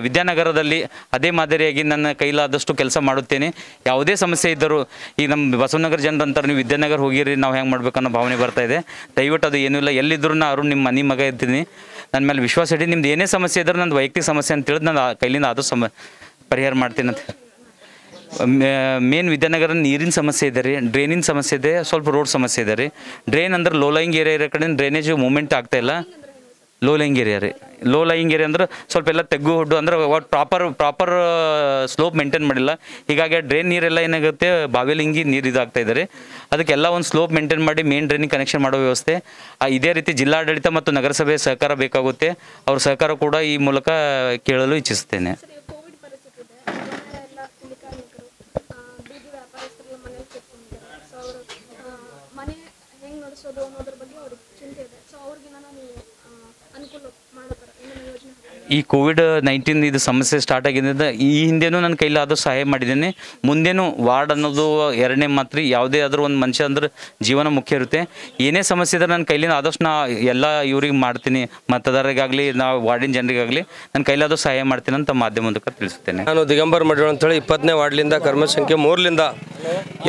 ವಿದ್ಯಾನಗರದಲ್ಲಿ ಅದೇ ಮಾದರಿಯಾಗಿ ನನ್ನ ಕೈಲಾದಷ್ಟು ಕೆಲಸ ಮಾಡುತ್ತೇನೆ. ಯಾವುದೇ ಸಮಸ್ಯೆ ಇದ್ದರೂ ಈಗ ನಮ್ಮ ಬಸವನಗರ ಜನರು ಅಂತಾರೆ, ನೀವು ವಿದ್ಯಾನಗರ ಹೋಗಿರಿ, ನಾವು ಹೆಂಗೆ ಮಾಡ್ಬೇಕನ್ನೋ ಭಾವನೆ ಬರ್ತಾ ಇದೆ. ದಯವಿಟ್ಟು ಅದು ಏನೂ ಇಲ್ಲ, ಎಲ್ಲಿದ್ದರೂ ನಾನು ನಿಮ್ಮ ಮನೆ ಮಗ ಇರ್ತೀನಿ. ನನ್ನ ಮೇಲೆ ವಿಶ್ವಾಸ ಇಡಿ. ನಿಮ್ದು ಏನೇ ಸಮಸ್ಯೆ ಇದ್ದರೂ ನಂದು ವೈಯಕ್ತಿಕ ಸಮಸ್ಯೆ ಅಂತ ತಿಳಿದು ನಾನು ಕೈಲಿಂದ ಅದು ಪರಿಹಾರ ಮಾಡ್ತೀನಿ ಅಂತ. ಮೇನ್ ವಿದ್ಯಾನಗರ ನೀರಿನ ಸಮಸ್ಯೆ ಇದೆ ರೀ, ಡ್ರೈನಿನ ಸಮಸ್ಯೆ ಇದೆ, ಸ್ವಲ್ಪ ರೋಡ್ ಸಮಸ್ಯೆ ಇದೆ ರೀ. ಡ್ರೈನ್ ಅಂದ್ರೆ ಲೋ ಲೈಂಗ್ ಏರಿಯಾ ಇರೋ ಕಡೆ ಡ್ರೈನೇಜ್ ಮೂವ್ಮೆಂಟ್ ಆಗ್ತಾಯಿಲ್ಲ. ಲೋ ಲೈಂಗ್ ಏರಿಯಾ ರೀ, ಲೋ ಲೈಂಗ್ ಏರಿಯಾ ಅಂದ್ರೆ ಸ್ವಲ್ಪ ಎಲ್ಲ ತೆಗ್ಗು ಹೊಡ್ಡು ಅಂದ್ರೆ ಪ್ರಾಪರ್ ಸ್ಲೋಪ್ ಮೇಂಟೈನ್ ಮಾಡಿಲ್ಲ. ಹೀಗಾಗಿ ಡ್ರೈನ್ ನೀರೆಲ್ಲ ಏನಾಗುತ್ತೆ, ಬಾವಿಯಲ್ಲಿ ಹಿಂಗಿ ನೀರು ಇದಾಗ್ತಾ ಇದ್ದಾರೆ. ಅದಕ್ಕೆಲ್ಲ ಒಂದು ಸ್ಲೋಪ್ ಮೇಂಟೈನ್ ಮಾಡಿ ಮೇನ್ ಡ್ರೈನಿಗೆ ಕನೆಕ್ಷನ್ ಮಾಡೋ ವ್ಯವಸ್ಥೆ. ಇದೇ ರೀತಿ ಜಿಲ್ಲಾಡಳಿತ ಮತ್ತು ನಗರಸಭೆ ಸಹಕಾರ ಬೇಕಾಗುತ್ತೆ. ಅವ್ರ ಸಹಕಾರ ಕೂಡ ಈ ಮೂಲಕ ಕೇಳಲು ಇಚ್ಛಿಸುತ್ತೇನೆ. ಈ ಕೋವಿಡ್-19 ಇದು ಸಮಸ್ಯೆ ಸ್ಟಾರ್ಟ್ ಆಗಿದ್ದರಿಂದ ಈ ಹಿಂದೆನೂ ನನ್ನ ಕೈಲಾದರೂ ಸಹಾಯ ಮಾಡಿದ್ದೇನೆ. ಮುಂದೇನು ವಾರ್ಡ್ ಅನ್ನೋದು ಎರಡನೇ ಮಾತ್ರ. ಯಾವುದೇ ಆದರೂ ಒಂದು ಮನುಷ್ಯ ಅಂದ್ರೆ ಜೀವನ ಮುಖ್ಯ ಇರುತ್ತೆ. ಏನೇ ಸಮಸ್ಯೆ ಇದ್ರೆ ನನ್ನ ಕೈಲಿಂದ ಆದಷ್ಟು ನಾ ಎಲ್ಲ ಇವ್ರಿಗೆ ಮಾಡ್ತೀನಿ, ಮತದಾರರಿಗಾಗಲಿ ನಾವು ವಾರ್ಡಿನ ಜನರಿಗಾಗಲಿ ನನ್ನ ಕೈಲಾದರೂ ಸಹಾಯ ಮಾಡ್ತೀನಿ ಅಂತ ಮಾಧ್ಯಮ ಮೂಲಕ ತಿಳಿಸುತ್ತೇನೆ. ನಾನು ದಿಗಂಬರ್ ಮಡಿವಾಳ ಅಂತೇಳಿ 20ನೇ ವಾರ್ಡ್ಲಿಂದ ಕರ್ಮ ಸಂಖ್ಯೆ 3ಲಿಂದ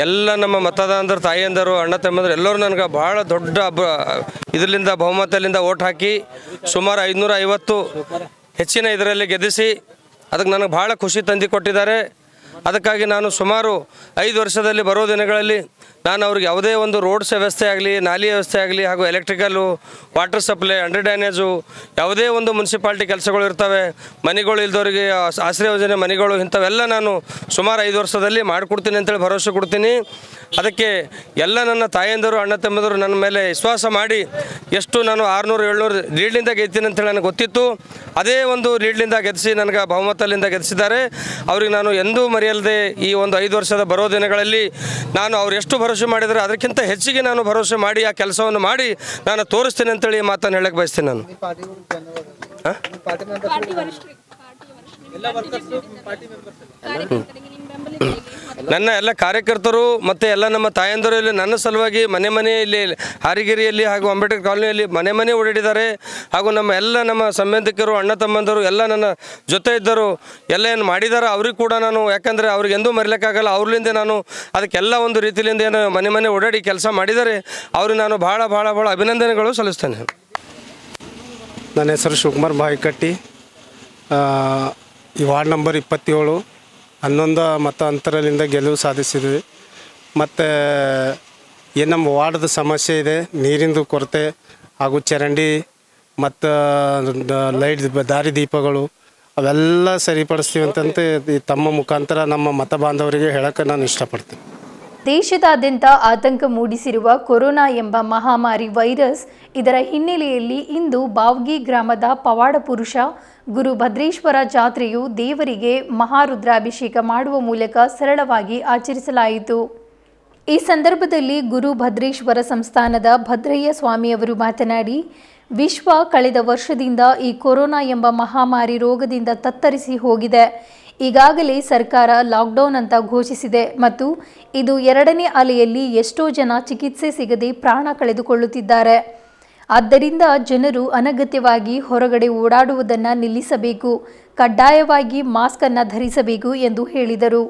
ಎಲ್ಲ ನಮ್ಮ ಮತದಾರರು, ತಾಯಿಯಂದರು, ಅಣ್ಣ ತಮ್ಮಂದರು ಎಲ್ಲರೂ ನನಗೆ ಭಾಳ ದೊಡ್ಡ ಇದರಿಂದ ಬಹುಮತದಿಂದ ಓಟ್ ಹಾಕಿ ಸುಮಾರು 550 ಹೆಚ್ಚಿನ ಇದರಲ್ಲಿ ಗೆದ್ದಿಸಿ ಅದಕ್ಕೆ ನನಗೆ ಭಾಳ ಖುಷಿ ತಂದುಕೊಟ್ಟಿದ್ದಾರೆ. ಅದಕ್ಕಾಗಿ ನಾನು ಸುಮಾರು 5 ವರ್ಷದಲ್ಲಿ ಬರೋ ದಿನಗಳಲ್ಲಿ ನಾನು ಅವ್ರಿಗೆ ಯಾವುದೇ ಒಂದು ರೋಡ್ಸ್ ವ್ಯವಸ್ಥೆ ಆಗಲಿ, ನಾಲಿ ವ್ಯವಸ್ಥೆ ಆಗಲಿ, ಹಾಗೂ ಎಲೆಕ್ಟ್ರಿಕಲ್ಲು, ವಾಟರ್ ಸಪ್ಲೈ, ಅಂಡರ್ ಡ್ಯಾನೇಜು, ಯಾವುದೇ ಒಂದು ಮುನ್ಸಿಪಾಲ್ಟಿ ಕೆಲಸಗಳು ಇರ್ತವೆ, ಮನೆಗಳು ಇಲ್ದವರಿಗೆ ಆಶ್ರಯ ಯೋಜನೆ ಮನೆಗಳು, ಇಂಥವೆಲ್ಲ ನಾನು ಸುಮಾರು 5 ವರ್ಷದಲ್ಲಿ ಮಾಡಿಕೊಡ್ತೀನಿ ಅಂತೇಳಿ ಭರವಸೆ ಕೊಡ್ತೀನಿ. ಅದಕ್ಕೆ ಎಲ್ಲ ನನ್ನ ತಾಯಂದರು, ಅಣ್ಣ ತಮ್ಮಂದರು ನನ್ನ ಮೇಲೆ ವಿಶ್ವಾಸ ಮಾಡಿ ಎಷ್ಟು ನಾನು 600-700 ಲೀಡ್ಲಿಂದ ಗೆಲ್ತೀನಿ ಅಂತೇಳಿ ನನಗೆ ಗೊತ್ತಿತ್ತು. ಅದೇ ಒಂದು ಲೀಡ್ಲಿಂದ ಗೆಲ್ಲಿಸಿ ನನಗೆ ಬಹುಮತದಿಂದ ಗೆಲ್ಲಿಸಿದ್ದಾರೆ. ಅವ್ರಿಗೆ ನಾನು ಎಂದೂ ಮರೆಯಲ್ಲದೆ ಈ ಒಂದು 5 ವರ್ಷದ ಬರೋ ದಿನಗಳಲ್ಲಿ ನಾನು ಅವ್ರು ಎಷ್ಟು ಭರವಸೆ ಮಾಡಿದರೆ ಅದಕ್ಕಿಂತ ಹೆಚ್ಚಿಗೆ ನಾನು ಭರವಸೆ ಮಾಡಿ ಆ ಕೆಲಸವನ್ನು ಮಾಡಿ ನಾನು ತೋರಿಸ್ತೀನಿ ಅಂತೇಳಿ ಮಾತನ್ನು ಹೇಳಕ್ಕೆ ಬಯಸ್ತೀನಿ. ನಾನು ನನ್ನ ಎಲ್ಲ ಕಾರ್ಯಕರ್ತರು ಮತ್ತು ಎಲ್ಲ ನಮ್ಮ ತಾಯಂದರು ಇಲ್ಲಿ ನನ್ನ ಸಲುವಾಗಿ ಮನೆಯಲ್ಲಿ ಹಾರಿಗಿರಿಯಲ್ಲಿ ಹಾಗೂ ಅಂಬೇಡ್ಕರ್ ಕಾಲೋನಿಯಲ್ಲಿ ಮನೆ ಓಡಾಡಿದ್ದಾರೆ. ಹಾಗೂ ನಮ್ಮ ಸಂಬಂಧಿಕರು, ಅಣ್ಣ ತಮ್ಮಂದರು ಎಲ್ಲ ನನ್ನ ಜೊತೆ ಇದ್ದರು, ಎಲ್ಲ ಏನು ಮಾಡಿದ್ದಾರೆ ಅವ್ರಿಗೆ ಕೂಡ ನಾನು, ಯಾಕಂದರೆ ಅವ್ರಿಗೆ ಎಂದೂ ಮರಿಲಿಕ್ಕಾಗಲ್ಲ. ಅವ್ರಲಿಂದ ನಾನು ಅದಕ್ಕೆಲ್ಲ ಒಂದು ರೀತಿಯಿಂದ ಏನು ಮನೆ ಓಡಾಡಿ ಕೆಲಸ ಮಾಡಿದ್ದಾರೆ. ಅವ್ರಿಗೆ ನಾನು ಭಾಳ ಅಭಿನಂದನೆಗಳು ಸಲ್ಲಿಸ್ತೇನೆ. ನನ್ನ ಹೆಸರು ಶಿವಕುಮಾರ್ ಬಾಯಿಕಟ್ಟಿ. ಈ ವಾರ್ಡ್ ನಂಬರ್ 27 11 ಮತ ಅಂತರದಿಂದ ಗೆಲುವು ಸಾಧಿಸಿದ್ವಿ. ಮತ್ತು ಏನು ನಮ್ಮ ವಾರ್ಡ್ದ ಸಮಸ್ಯೆ ಇದೆ, ನೀರಿಂದು ಕೊರತೆ ಹಾಗೂ ಚರಂಡಿ ಮತ್ತು ಲೈಟ್ ದಾರಿ ದೀಪಗಳು ಅವೆಲ್ಲ ಸರಿಪಡಿಸ್ತೀವಿ ಅಂತಂತ ತಮ್ಮ ಮುಖಾಂತರ ನಮ್ಮ ಮತ ಬಾಂಧವರಿಗೆ ಹೇಳೋಕ್ಕೆ ನಾನು ಇಷ್ಟಪಡ್ತೀನಿ. ದೇಶದಾದ್ಯಂತ ಆತಂಕ ಮೂಡಿಸಿರುವ ಕೊರೋನಾ ಎಂಬ ಮಹಾಮಾರಿ ವೈರಸ್, ಇದರ ಹಿನ್ನೆಲೆಯಲ್ಲಿ ಇಂದು ಬಾವ್ಗಿ ಗ್ರಾಮದ ಪವಾಡ ಪುರುಷ ಗುರು ಭದ್ರೇಶ್ವರ ಜಾತ್ರೆಯು ದೇವರಿಗೆ ಮಹಾರುದ್ರಾಭಿಷೇಕ ಮಾಡುವ ಮೂಲಕ ಸರಳವಾಗಿ ಆಚರಿಸಲಾಯಿತು. ಈ ಸಂದರ್ಭದಲ್ಲಿ ಗುರು ಭದ್ರೇಶ್ವರ ಸಂಸ್ಥಾನದ ಭದ್ರಯ್ಯ ಸ್ವಾಮಿಯವರು ಮಾತನಾಡಿ, ವಿಶ್ವ ಕಳೆದ ವರ್ಷದಿಂದ ಈ ಕೊರೋನಾ ಎಂಬ ಮಹಾಮಾರಿ ರೋಗದಿಂದ ತತ್ತರಿಸಿ ಹೋಗಿದೆ. ಈಗಾಗಲೇ ಸರ್ಕಾರ ಲಾಕ್ಡೌನ್ ಅಂತ ಘೋಷಿಸಿದೆ ಮತ್ತು ಇದು 2ನೇ ಅಲೆಯಲ್ಲಿ ಎಷ್ಟೋ ಜನ ಚಿಕಿತ್ಸೆ ಸಿಗದೆ ಪ್ರಾಣ ಕಳೆದುಕೊಳ್ಳುತ್ತಿದ್ದಾರೆ. ಆದ್ದರಿಂದ ಜನರು ಅನಗತ್ಯವಾಗಿ ಹೊರಗಡೆ ಓಡಾಡುವುದನ್ನು ನಿಲ್ಲಿಸಬೇಕು, ಕಡ್ಡಾಯವಾಗಿ ಮಾಸ್ಕ್ ಅನ್ನು ಧರಿಸಬೇಕು ಎಂದು ಹೇಳಿದರು.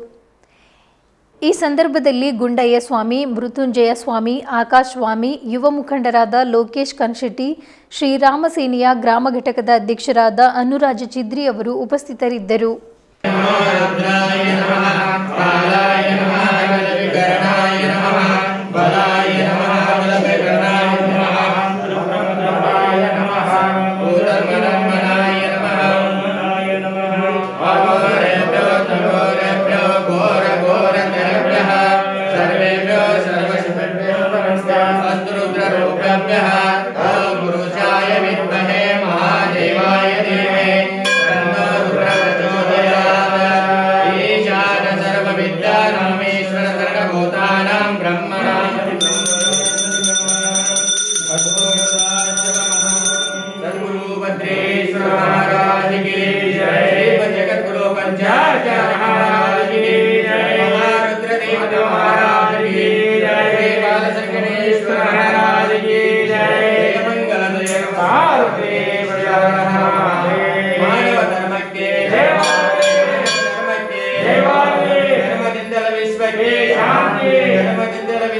ಈ ಸಂದರ್ಭದಲ್ಲಿ ಗುಂಡಯ್ಯ ಸ್ವಾಮಿ, ಮೃತ್ಯುಂಜಯ ಸ್ವಾಮಿ, ಆಕಾಶ್ ಸ್ವಾಮಿ, ಯುವ ಮುಖಂಡರಾದ ಲೋಕೇಶ್ ಕನ್ಶೆಟ್ಟಿ, ಶ್ರೀರಾಮ ಸೇನೆಯ ಗ್ರಾಮ ಘಟಕದ ಅಧ್ಯಕ್ಷರಾದ ಅನುರಾಜ ಚಿದ್ರಿ ಅವರು ಉಪಸ್ಥಿತರಿದ್ದರು.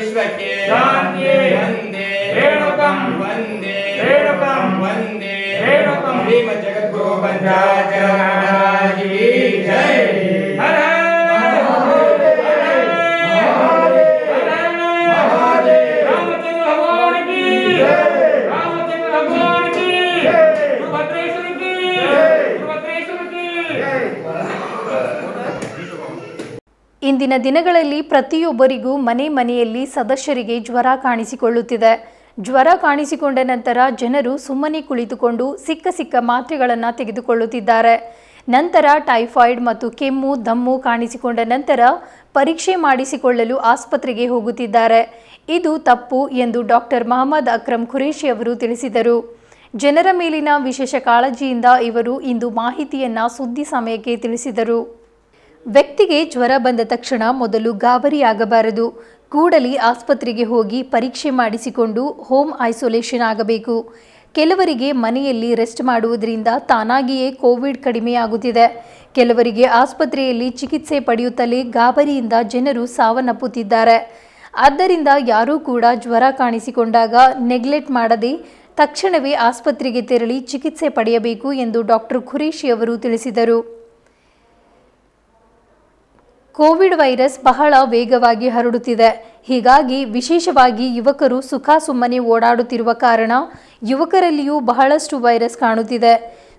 विश्वके शान्ति वन्दे रेणुकं वन्दे रेणुकं वन्दे रेणुकं श्रीम जगद्गुरु पंचाचरण की जय। हर ಇಂದಿನ ದಿನಗಳಲ್ಲಿ ಪ್ರತಿಯೊಬ್ಬರಿಗೂ ಮನೆ ಮನೆಯಲ್ಲಿ ಸದಸ್ಯರಿಗೆ ಜ್ವರ ಕಾಣಿಸಿಕೊಳ್ಳುತ್ತಿದೆ. ಜ್ವರ ಕಾಣಿಸಿಕೊಂಡ ನಂತರ ಜನರು ಸುಮ್ಮನೆ ಕುಳಿತುಕೊಂಡು ಸಿಕ್ಕ ಮಾತ್ರೆಗಳನ್ನು ತೆಗೆದುಕೊಳ್ಳುತ್ತಿದ್ದಾರೆ. ನಂತರ ಟೈಫಾಯ್ಡ್ ಮತ್ತು ಕೆಮ್ಮು ದಮ್ಮು ಕಾಣಿಸಿಕೊಂಡ ನಂತರ ಪರೀಕ್ಷೆ ಮಾಡಿಸಿಕೊಳ್ಳಲು ಆಸ್ಪತ್ರೆಗೆ ಹೋಗುತ್ತಿದ್ದಾರೆ. ಇದು ತಪ್ಪು ಎಂದು ಡಾಕ್ಟರ್ ಮೊಹಮ್ಮದ್ ಅಕ್ರಮ್ ಖುರೇಶಿ ಅವರು ತಿಳಿಸಿದರು. ಜನರ ಮೇಲಿನ ವಿಶೇಷ ಕಾಳಜಿಯಿಂದ ಇವರು ಇಂದು ಮಾಹಿತಿಯನ್ನು ಸುದ್ದಿ ಸಮಯಕ್ಕೆ ತಿಳಿಸಿದರು. ವ್ಯಕ್ತಿಗೆ ಜ್ವರ ಬಂದ ತಕ್ಷಣ ಮೊದಲು ಗಾಬರಿಯಾಗಬಾರದು. ಕೂಡಲೇ ಆಸ್ಪತ್ರೆಗೆ ಹೋಗಿ ಪರೀಕ್ಷೆ ಮಾಡಿಸಿಕೊಂಡು ಹೋಮ್ ಐಸೋಲೇಷನ್ ಆಗಬೇಕು. ಕೆಲವರಿಗೆ ಮನೆಯಲ್ಲಿ ರೆಸ್ಟ್ ಮಾಡುವುದರಿಂದ ತಾನಾಗಿಯೇ ಕೋವಿಡ್ ಕಡಿಮೆಯಾಗುತ್ತಿದೆ. ಕೆಲವರಿಗೆ ಆಸ್ಪತ್ರೆಯಲ್ಲಿ ಚಿಕಿತ್ಸೆ ಪಡೆಯುತ್ತಲೇ ಗಾಬರಿಯಿಂದ ಜನರು ಸಾವನ್ನಪ್ಪುತ್ತಿದ್ದಾರೆ. ಆದ್ದರಿಂದ ಯಾರೂ ಕೂಡ ಜ್ವರ ಕಾಣಿಸಿಕೊಂಡಾಗ ನೆಗ್ಲೆಕ್ಟ್ ಮಾಡದೆ ತಕ್ಷಣವೇ ಆಸ್ಪತ್ರೆಗೆ ತೆರಳಿ ಚಿಕಿತ್ಸೆ ಪಡೆಯಬೇಕು ಎಂದು ಡಾಕ್ಟರ್ ಖುರೇಶಿ ಅವರು ತಿಳಿಸಿದರು. ಕೋವಿಡ್ ವೈರಸ್ ಬಹಳ ವೇಗವಾಗಿ ಹರಡುತ್ತಿದೆ. ಹೀಗಾಗಿ ವಿಶೇಷವಾಗಿ ಯುವಕರು ಸುಮ್ಮನೆ ಓಡಾಡುತ್ತಿರುವ ಕಾರಣ ಯುವಕರಲ್ಲಿಯೂ ಬಹಳಷ್ಟು ವೈರಸ್ ಕಾಣುತ್ತಿದೆ.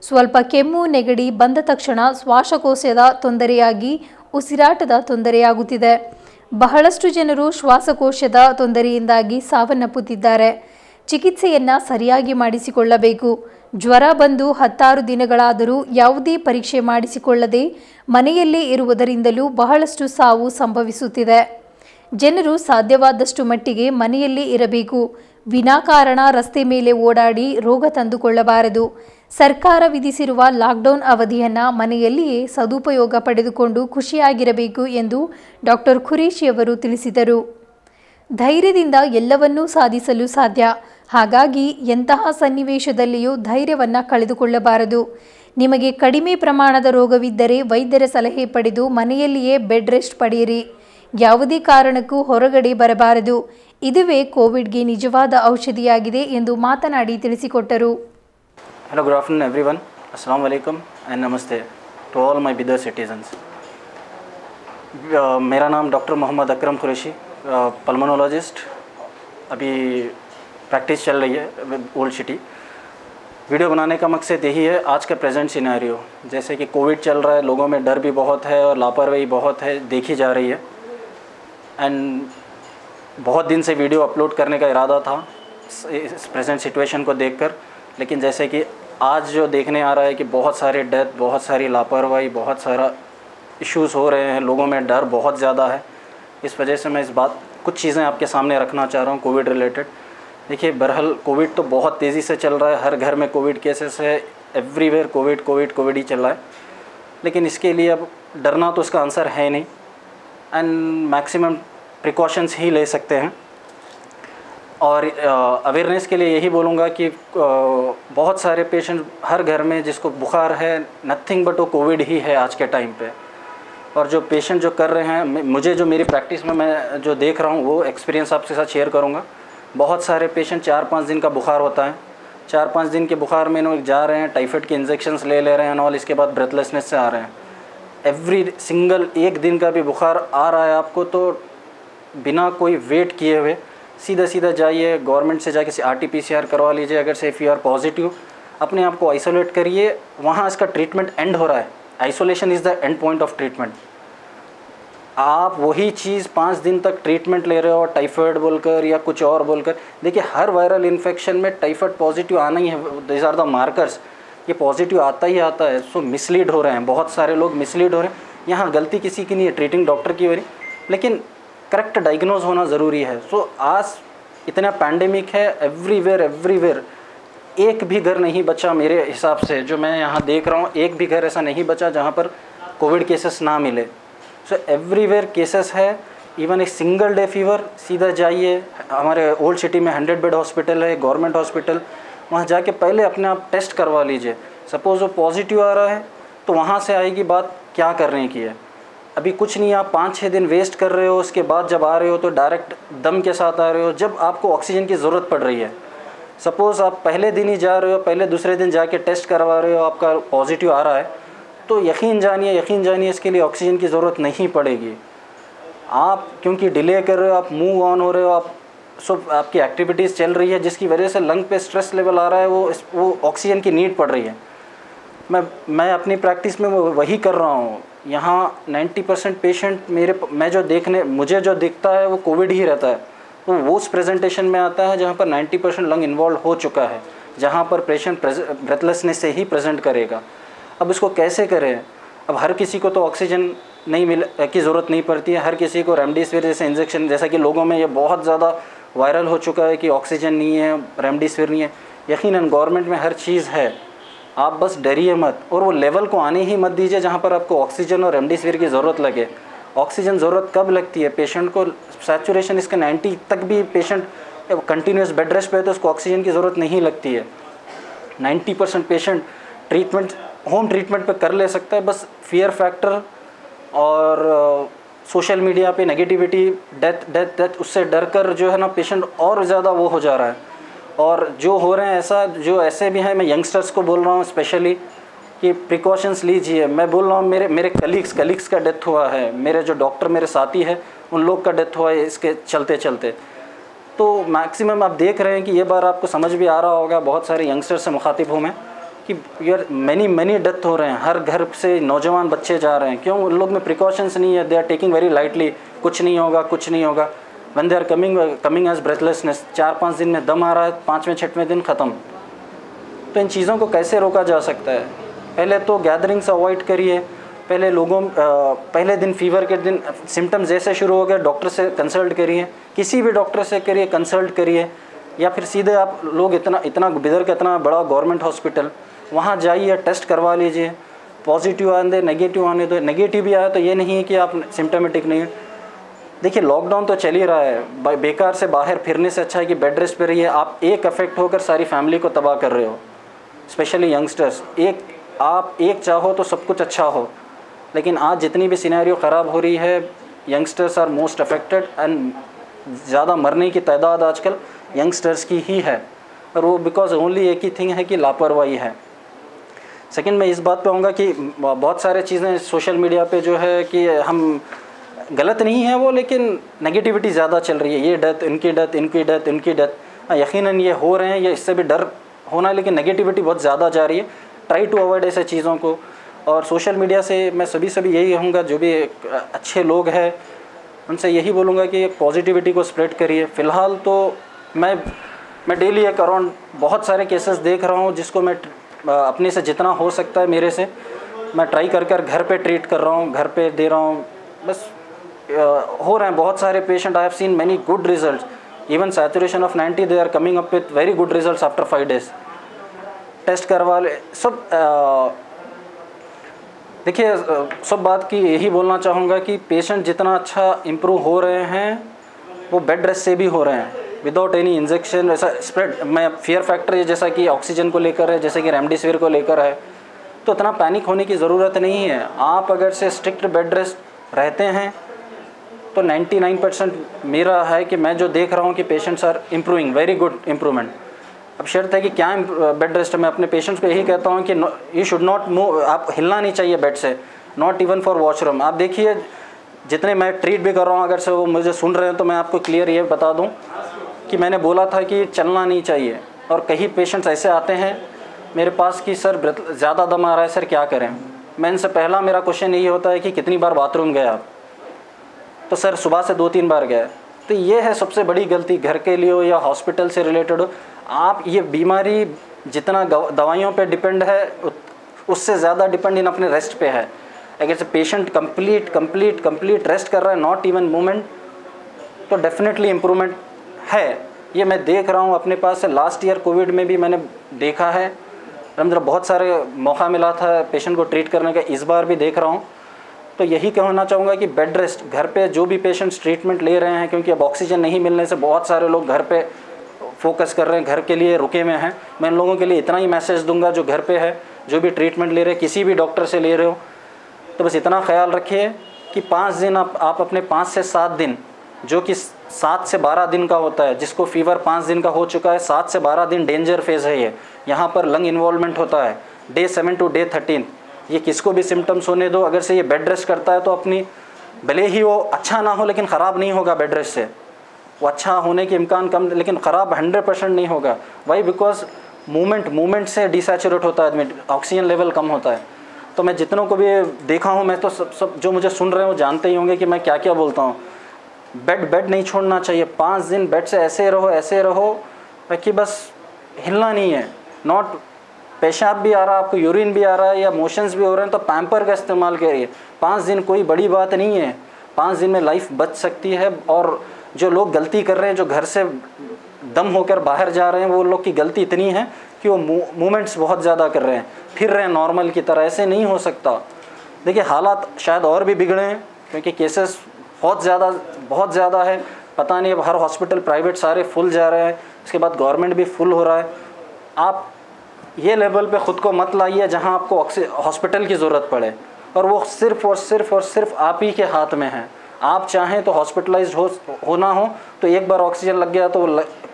ಸ್ವಲ್ಪ ಕೆಮ್ಮು ನೆಗಡಿ ಬಂದ ತಕ್ಷಣ ಶ್ವಾಸಕೋಶದ ತೊಂದರೆಯಾಗಿ ಉಸಿರಾಟದ ತೊಂದರೆಯಾಗುತ್ತಿದೆ. ಬಹಳಷ್ಟು ಜನರು ಶ್ವಾಸಕೋಶದ ತೊಂದರೆಯಿಂದಾಗಿ ಸಾವನ್ನಪ್ಪುತ್ತಿದ್ದಾರೆ. ಚಿಕಿತ್ಸೆಯನ್ನು ಸರಿಯಾಗಿ ಮಾಡಿಸಿಕೊಳ್ಳಬೇಕು. ಜ್ವರ ಬಂದು 16 ದಿನಗಳಾದರೂ ಯಾವುದೇ ಪರೀಕ್ಷೆ ಮಾಡಿಸಿಕೊಳ್ಳದೆ ಮನೆಯಲ್ಲೇ ಇರುವುದರಿಂದಲೂ ಬಹಳಷ್ಟು ಸಾವು ಸಂಭವಿಸುತ್ತಿದೆ. ಜನರು ಸಾಧ್ಯವಾದಷ್ಟು ಮಟ್ಟಿಗೆ ಮನೆಯಲ್ಲೇ ಇರಬೇಕು. ವಿನಾಕಾರಣ ರಸ್ತೆ ಮೇಲೆ ಓಡಾಡಿ ರೋಗ ತಂದುಕೊಳ್ಳಬಾರದು. ಸರ್ಕಾರ ವಿಧಿಸಿರುವ ಲಾಕ್ಡೌನ್ ಅವಧಿಯನ್ನು ಮನೆಯಲ್ಲಿಯೇ ಸದುಪಯೋಗ ಪಡೆದುಕೊಂಡು ಖುಷಿಯಾಗಿರಬೇಕು ಎಂದು ಡಾಕ್ಟರ್ ಖುರೇಶಿ ಅವರು ತಿಳಿಸಿದರು. ಧೈರ್ಯದಿಂದ ಎಲ್ಲವನ್ನೂ ಸಾಧಿಸಲು ಸಾಧ್ಯ. ಹಾಗಾಗಿ ಎಂತಹ ಸನ್ನಿವೇಶದಲ್ಲಿಯೂ ಧೈರ್ಯವನ್ನು ಕಳೆದುಕೊಳ್ಳಬಾರದು. ನಿಮಗೆ ಕಡಿಮೆ ಪ್ರಮಾಣದ ರೋಗವಿದ್ದರೆ ವೈದ್ಯರ ಸಲಹೆ ಪಡೆದು ಮನೆಯಲ್ಲಿಯೇ ಬೆಡ್ ರೆಸ್ಟ್ ಪಡೆಯಿರಿ. ಯಾವುದೇ ಕಾರಣಕ್ಕೂ ಹೊರಗಡೆ ಬರಬಾರದು. ಇದುವೇ ಕೋವಿಡ್ಗೆ ನಿಜವಾದ ಔಷಧಿಯಾಗಿದೆ ಎಂದು ಮಾತನಾಡಿ ತಿಳಿಸಿಕೊಟ್ಟರು. Hello, good afternoon everyone. Assalamu alaikum and namaste to all my bidder citizens. मेरा नाम डॉक्टर मोहम्मद अकरम कुरैशी, पल्मोनोलॉजिस्ट. अभी प्रैक्टिस चल रही है ओल्ड सिटी. वीडियो बनाने का मकसद यही है, आज का प्रेजेंट सिनेरियो जैसे कि कोविड चल रहा है, लोगों में डर भी बहुत है और लापरवाही बहुत है, देखी जा रही है. एंड बहुत दिन से वीडियो अपलोड करने का इरादा था इस प्रेजेंट सिचुएशन को देखकर, लेकिन जैसे कि आज जो देखने आ रहा है कि बहुत सारे डेथ, बहुत सारी लापरवाही, बहुत सारा इश्यूज़ हो रहे हैं, लोगों में डर बहुत ज़्यादा है. इस वजह से मैं कुछ चीज़ें आपके सामने रखना चाह रहा हूँ कोविड रिलेटेड. देखिए, बहरहाल कोविड तो बहुत तेज़ी से चल रहा है, हर घर में कोविड केसेस है, एवरीवेयर कोविड ही चल रहा है. लेकिन इसके लिए अब डरना तो इसका आंसर है नहीं एंड मैक्सिमम प्रिकॉशंस ही ले सकते हैं. और अवेयरनेस के लिए यही बोलूँगा कि बहुत सारे पेशेंट हर घर में जिसको बुखार है, नथिंग बट वो कोविड ही है आज के टाइम पे. और जो पेशेंट जो कर रहे हैं, मुझे जो मेरी प्रैक्टिस में मैं जो देख रहा हूँ वो एक्सपीरियंस आपके साथ शेयर करूँगा. बहुत सारे पेशेंट 4-5 दिन का बुखार होता है, 4-5 दिन के बुखार में लोग जा रहे हैं, टाइफाइड के इंजेक्शंस ले रहे हैं और इसके बाद ब्रेथलेसनेस से आ रहे हैं. एवरी सिंगल एक दिन का भी बुखार आ रहा है आपको तो बिना कोई वेट किए हुए सीधा जाइए, गवर्नमेंट से जाके RT-PCR करवा लीजिए. अगर से इफ़ यू आर पॉजिटिव, अपने आप को आइसोलेट करिए. वहाँ इसका ट्रीटमेंट एंड हो रहा है. Isolation is the end point of treatment. आप वही चीज़ 5 दिन तक ट्रीटमेंट ले रहे हो टाइफाइड बोलकर या कुछ और बोलकर. देखिए, हर वायरल इन्फेक्शन में टाइफाइड पॉजिटिव आना ही है. This are the markers. ये पॉजिटिव आता ही आता है. सो मिसलीड हो रहे हैं, बहुत सारे लोग मिसलीड हो रहे हैं. यहाँ गलती किसी की नहीं है, ट्रीटिंग डॉक्टर की हो रही, लेकिन करेक्ट डायग्नोज होना ज़रूरी है. सो आज इतना पैंडेमिक है, एवरीवेयर एक भी घर नहीं बचा मेरे हिसाब से, जो मैं यहाँ देख रहा हूँ एक भी घर ऐसा नहीं बचा जहाँ पर कोविड केसेस ना मिले. सो एवरीवेयर केसेस है. इवन एक सिंगल डे फीवर, सीधा जाइए. हमारे ओल्ड सिटी में 100 बेड हॉस्पिटल है, गवर्नमेंट हॉस्पिटल. वहाँ जाके पहले अपने आप टेस्ट करवा लीजिए. सपोज़ वो पॉजिटिव आ रहा है तो वहाँ से आएगी बात क्या करने की है. अभी कुछ नहीं, आप 5-6 दिन वेस्ट कर रहे हो, उसके बाद जब आ रहे हो तो डायरेक्ट दम के साथ आ रहे हो। जब आपको ऑक्सीजन की ज़रूरत पड़ रही है, सपोज़ आप पहले दिन ही जा रहे हो, पहले दूसरे दिन जाके टेस्ट करवा रहे हो, आपका पॉजिटिव आ रहा है, तो यकीन जानिए इसके लिए ऑक्सीजन की ज़रूरत नहीं पड़ेगी। आप क्योंकि डिले कर रहे हो, आप मूव ऑन हो रहे हो, आप सब आपकी एक्टिविटीज़ चल रही है, जिसकी वजह से लंग पे स्ट्रेस लेवल आ रहा है, वो ऑक्सीजन की नीड पड़ रही है। मैं अपनी प्रैक्टिस में वही कर रहा हूँ। यहाँ 90% पेशेंट मुझे जो दिखता है वो कोविड ही रहता है। तो वो उस प्रेजेंटेशन में आता है जहाँ पर 90% लंग इन्वॉल्व हो चुका है, जहाँ पर पेशेंट ब्रेथलेसनेस से ही प्रेजेंट करेगा। अब इसको कैसे करें? अब हर किसी को तो ऑक्सीजन की ज़रूरत नहीं पड़ती है, हर किसी को रेमडेसिविर जैसे इंजेक्शन, जैसा कि लोगों में ये बहुत ज़्यादा वायरल हो चुका है कि ऑक्सीजन नहीं है, रेमडेसिविर नहीं है। यकीनन गवर्नमेंट में हर चीज़ है, आप बस डरिए मत, और वो लेवल को आने ही मत दीजिए जहाँ पर आपको ऑक्सीजन और रेमडेसिविर की ज़रूरत लगे। ऑक्सीजन ज़रूरत कब लगती है? पेशेंट को सैचुरेशन इसका 90 तक भी पेशेंट कंटिन्यूस बेड रेस्ट पे है तो उसको ऑक्सीजन की ज़रूरत नहीं लगती है। 90% पेशेंट ट्रीटमेंट होम ट्रीटमेंट पे कर ले सकता है। बस फियर फैक्टर और सोशल मीडिया पे नेगेटिविटी, डेथ उससे डर कर जो है ना पेशेंट और ज़्यादा वो हो जा रहा है। और जो हो रहे हैं जो ऐसे भी हैं, मैं यंगस्टर्स को बोल रहा हूँ स्पेशली कि प्रिकॉशंस लीजिए। मैं बोल रहा हूँ मेरे कलीग्स का डेथ हुआ है, मेरे जो डॉक्टर मेरे साथी हैं उन लोग का डेथ हुआ है इसके चलते। तो मैक्सिमम आप देख रहे हैं कि ये बार आपको समझ भी आ रहा होगा, बहुत सारे यंगस्टर से मुखातिब हूँ मैं कि यार मैनी डेथ हो रहे हैं, हर घर से नौजवान बच्चे जा रहे हैं। क्यों? उन लोग में प्रिकॉशंस नहीं है, they are taking very lightly, कुछ नहीं होगा। When they are coming as breathlessness, 4-5 दिन में दम आ रहा है, 5वें-6वें दिन ख़त्म। तो इन चीज़ों को कैसे रोका जा सकता है? पहले तो गैदरिंग्स अवॉइड करिए। पहले दिन फीवर के दिन सिम्टम्स जैसे शुरू हो गए, डॉक्टर से कंसल्ट करिए, किसी भी डॉक्टर से करिए, कंसल्ट करिए, या फिर सीधे आप लोग इतना बिदर का इतना बड़ा गवर्नमेंट हॉस्पिटल, वहाँ जाइए, टेस्ट करवा लीजिए। पॉजिटिव आने दे, नेगेटिव आने दो। नेगेटिव भी आया तो ये नहीं है कि आप सिम्टोमेटिक नहीं है। देखिए लॉकडाउन तो चल ही रहा है, बेकार से बाहर फिरने से अच्छा है कि बेड रेस्ट पे रहिए। आप एक अफेक्ट होकर सारी फैमिली को तबाह कर रहे हो, स्पेशली यंगस्टर्स। आप एक चाहो तो सब कुछ अच्छा हो, लेकिन आज जितनी भी सिनेरियो ख़राब हो रही है, youngsters are most affected and ज़्यादा मरने की तादाद आजकल यंगस्टर्स की ही है। और वो बिकॉज ओनली एक ही थिंग है कि लापरवाही है। सेकंड, मैं इस बात पे आऊँगा कि बहुत सारे चीज़ें सोशल मीडिया पे जो है कि हम गलत नहीं है वो, लेकिन नेगेटिविटी ज़्यादा चल रही है। ये डेथ, इनकी डेथ यकीनन ये हो रहे हैं, ये इससे भी डर होना, लेकिन नेगेटिविटी बहुत ज़्यादा जा रही है। ट्राई टू अवॉइड ऐसे चीज़ों को। और सोशल मीडिया से मैं सभी यही कहूँगा, जो भी अच्छे लोग हैं उनसे यही बोलूँगा कि पॉजिटिविटी को स्प्रेड करिए। फ़िलहाल तो मैं डेली एक अराउंड बहुत सारे केसेस देख रहा हूँ, जिसको मैं अपने से जितना हो सकता है मेरे से मैं ट्राई कर घर पे ट्रीट कर रहा हूँ, घर पे दे रहा हूँ। बस हो रहे हैं बहुत सारे patient. I have seen many good result. Even saturation of 90 they are coming up with very good results after 5 days। Test करवा ले सब। देखिए सब बात की यही बोलना चाहूँगा कि पेशेंट जितना अच्छा इम्प्रूव हो रहे हैं वो बेड रेस्ट से भी हो रहे हैं, विदाउट एनी इंजेक्शन। ऐसा स्प्रेड मैं फियर फैक्टर जैसा कि ऑक्सीजन को लेकर है, जैसे कि रेमडेसिविर को लेकर है, तो इतना पैनिक होने की ज़रूरत नहीं है। आप अगर से स्ट्रिक्ट बेड रेस्ट रहते हैं तो 99% मेरा है कि मैं जो देख रहा हूँ कि patients are improving, very good improvement. अब शर्त है कि क्या बेड रेस्ट में अपने पेशेंट्स को यही कहता हूँ कि यू शुड नॉट मूव, आप हिलना नहीं चाहिए बेड से, नॉट इवन फॉर वॉशरूम। आप देखिए जितने मैं ट्रीट भी कर रहा हूँ, अगर से वो मुझे सुन रहे हैं तो मैं आपको क्लियर ये बता दूँ कि मैंने बोला था कि चलना नहीं चाहिए। और कई पेशेंट्स ऐसे आते हैं मेरे पास कि सर ज़्यादा दम आ रहा है, सर क्या करें। मैं इनसे पहला मेरा क्वेश्चन यही होता है कि कितनी बार बाथरूम गए आप, तो सर सुबह से 2-3 बार गए। तो ये है सबसे बड़ी गलती, घर के लिए हो या हॉस्पिटल से रिलेटेड हो। आप ये बीमारी जितना दवाइयों पे डिपेंड है उससे ज़्यादा डिपेंड इन अपने रेस्ट पे है। अगर से पेशेंट कंप्लीट रेस्ट कर रहा है, नॉट इवन मूवमेंट, तो डेफिनेटली इम्प्रूवमेंट है। ये मैं देख रहा हूँ अपने पास से। लास्ट ईयर कोविड में भी मैंने देखा है, अलहम्दुलिल्लाह बहुत सारे मौका मिला था पेशेंट को ट्रीट करने का, इस बार भी देख रहा हूँ। तो यही कहना चाहूँगा कि बेड रेस्ट, घर पे जो भी पेशेंट्स ट्रीटमेंट ले रहे हैं, क्योंकि अब ऑक्सीजन नहीं मिलने से बहुत सारे लोग घर पे फोकस कर रहे हैं, घर के लिए रुके हुए हैं। मैं इन लोगों के लिए इतना ही मैसेज दूंगा जो घर पे है, जो भी ट्रीटमेंट ले रहे हैं, किसी भी डॉक्टर से ले रहे हो, तो बस इतना ख्याल रखिए कि 5 दिन आप अपने 5 से 7 दिन, जो कि 7 से 12 दिन का होता है, जिसको फीवर 5 दिन का हो चुका है, 7 से 12 दिन डेंजर फेज़ है ये, यहाँ पर लंग इन्वॉल्वमेंट होता है डे 7 to डे 13। ये किसको भी सिम्टम्स होने दो, अगर से ये बेड रेस्ट करता है तो अपनी, भले ही वो अच्छा ना हो लेकिन ख़राब नहीं होगा बेड रेस्ट से, वो अच्छा होने के इम्कान कम, लेकिन ख़राब 100% नहीं होगा। वाई? बिकॉज मूवमेंट से डिसैचुरेट होता है आदमी, ऑक्सीजन लेवल कम होता है। तो मैं जितनों को भी देखा हूँ, मैं तो सब जो मुझे सुन रहे हैं वो जानते ही होंगे कि मैं क्या क्या बोलता हूँ। बेड नहीं छोड़ना चाहिए, 5 दिन बेड से ऐसे रहो कि बस हिलना नहीं है। नॉट पेशाब भी आ रहा है आपको, यूरिन भी आ रहा है या मोशंस भी हो रहे हैं, तो पैम्पर का इस्तेमाल करिए। 5 दिन कोई बड़ी बात नहीं है, 5 दिन में लाइफ बच सकती है। और जो लोग गलती कर रहे हैं, जो घर से दम होकर बाहर जा रहे हैं, वो लोग की गलती इतनी है कि वो मूवमेंट्स बहुत ज़्यादा कर रहे हैं, फिर रहे हैं नॉर्मल की तरह। ऐसे नहीं हो सकता। देखिए हालात शायद और भी बिगड़े हैं, क्योंकि केसेस बहुत ज़्यादा है। पता नहीं, अब हर हॉस्पिटल प्राइवेट सारे फुल जा रहे हैं, उसके बाद गवर्नमेंट भी फुल हो रहा है। आप ये लेवल पे ख़ुद को मत लाइए जहाँ आपको हॉस्पिटल की ज़रूरत पड़े, और वो सिर्फ़ और सिर्फ आप ही के हाथ में है। आप चाहें तो हॉस्पिटलाइज्ड होना हो तो एक बार ऑक्सीजन लग गया तो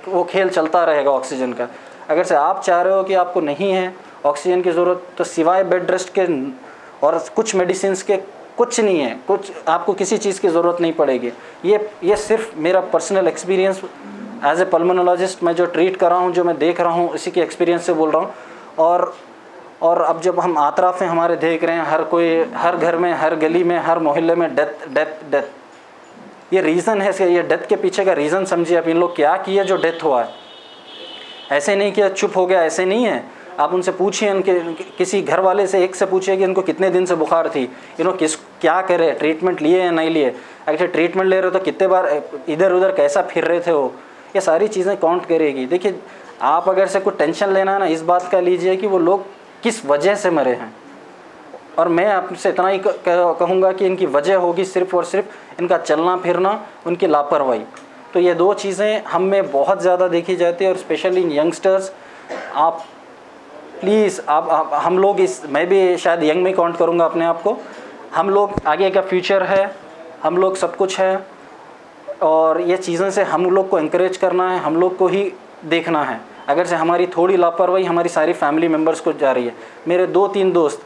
वो खेल चलता रहेगा ऑक्सीजन का। अगर से आप चाह रहे हो कि आपको नहीं है ऑक्सीजन की ज़रूरत, तो सिवाय बेड रेस्ट के और कुछ मेडिसिन के कुछ नहीं है, कुछ आपको किसी चीज़ की ज़रूरत नहीं पड़ेगी। ये सिर्फ मेरा personal experience as a pulmonologist, मैं जो ट्रीट कर रहा हूँ, जो मैं देख रहा हूँ, इसी के एक्सपीरियंस से बोल रहा हूँ। और अब जब हम आतराफ में हमारे देख रहे हैं, हर कोई, हर घर में, हर गली में, हर मोहल्ले में डेथ, ये रीज़न है। ये डेथ के पीछे का रीज़न समझिए आप, इन लोग क्या किए जो डेथ हुआ है। ऐसे नहीं किया चुप हो गया, ऐसे नहीं है। आप उनसे पूछिए, उनके किसी घर वाले से एक से पूछिए कि इनको कितने दिन से बुखार थी, इन्होंने क्या करे, ट्रीटमेंट लिए या नहीं लिए, अगर ट्रीटमेंट ले रहे हो तो कितने बार इधर उधर कैसा फिर रहे थे वो, ये सारी चीज़ें काउंट करेगी। देखिए आप अगर से कुछ टेंशन लेना है ना, इस बात का लीजिए कि वो लोग किस वजह से मरे हैं। और मैं आपसे इतना ही कहूँगा कि इनकी वजह होगी सिर्फ़ और सिर्फ इनका चलना फिरना, उनकी लापरवाही। तो ये 2 चीज़ें हम में बहुत ज़्यादा देखी जाती है, और स्पेशली इन यंगस्टर्स। आप प्लीज़ हम लोग मैं भी शायद यंग में काउंट करूँगा अपने आप को, हम लोग आगे का फ्यूचर है, हम लोग सब कुछ है, और ये चीज़ें से हम लोग को इंकरेज करना है, हम लोग को ही देखना है। अगर से हमारी थोड़ी लापरवाही हमारी सारी फैमिली मेम्बर्स को जा रही है। मेरे 2-3 दोस्त,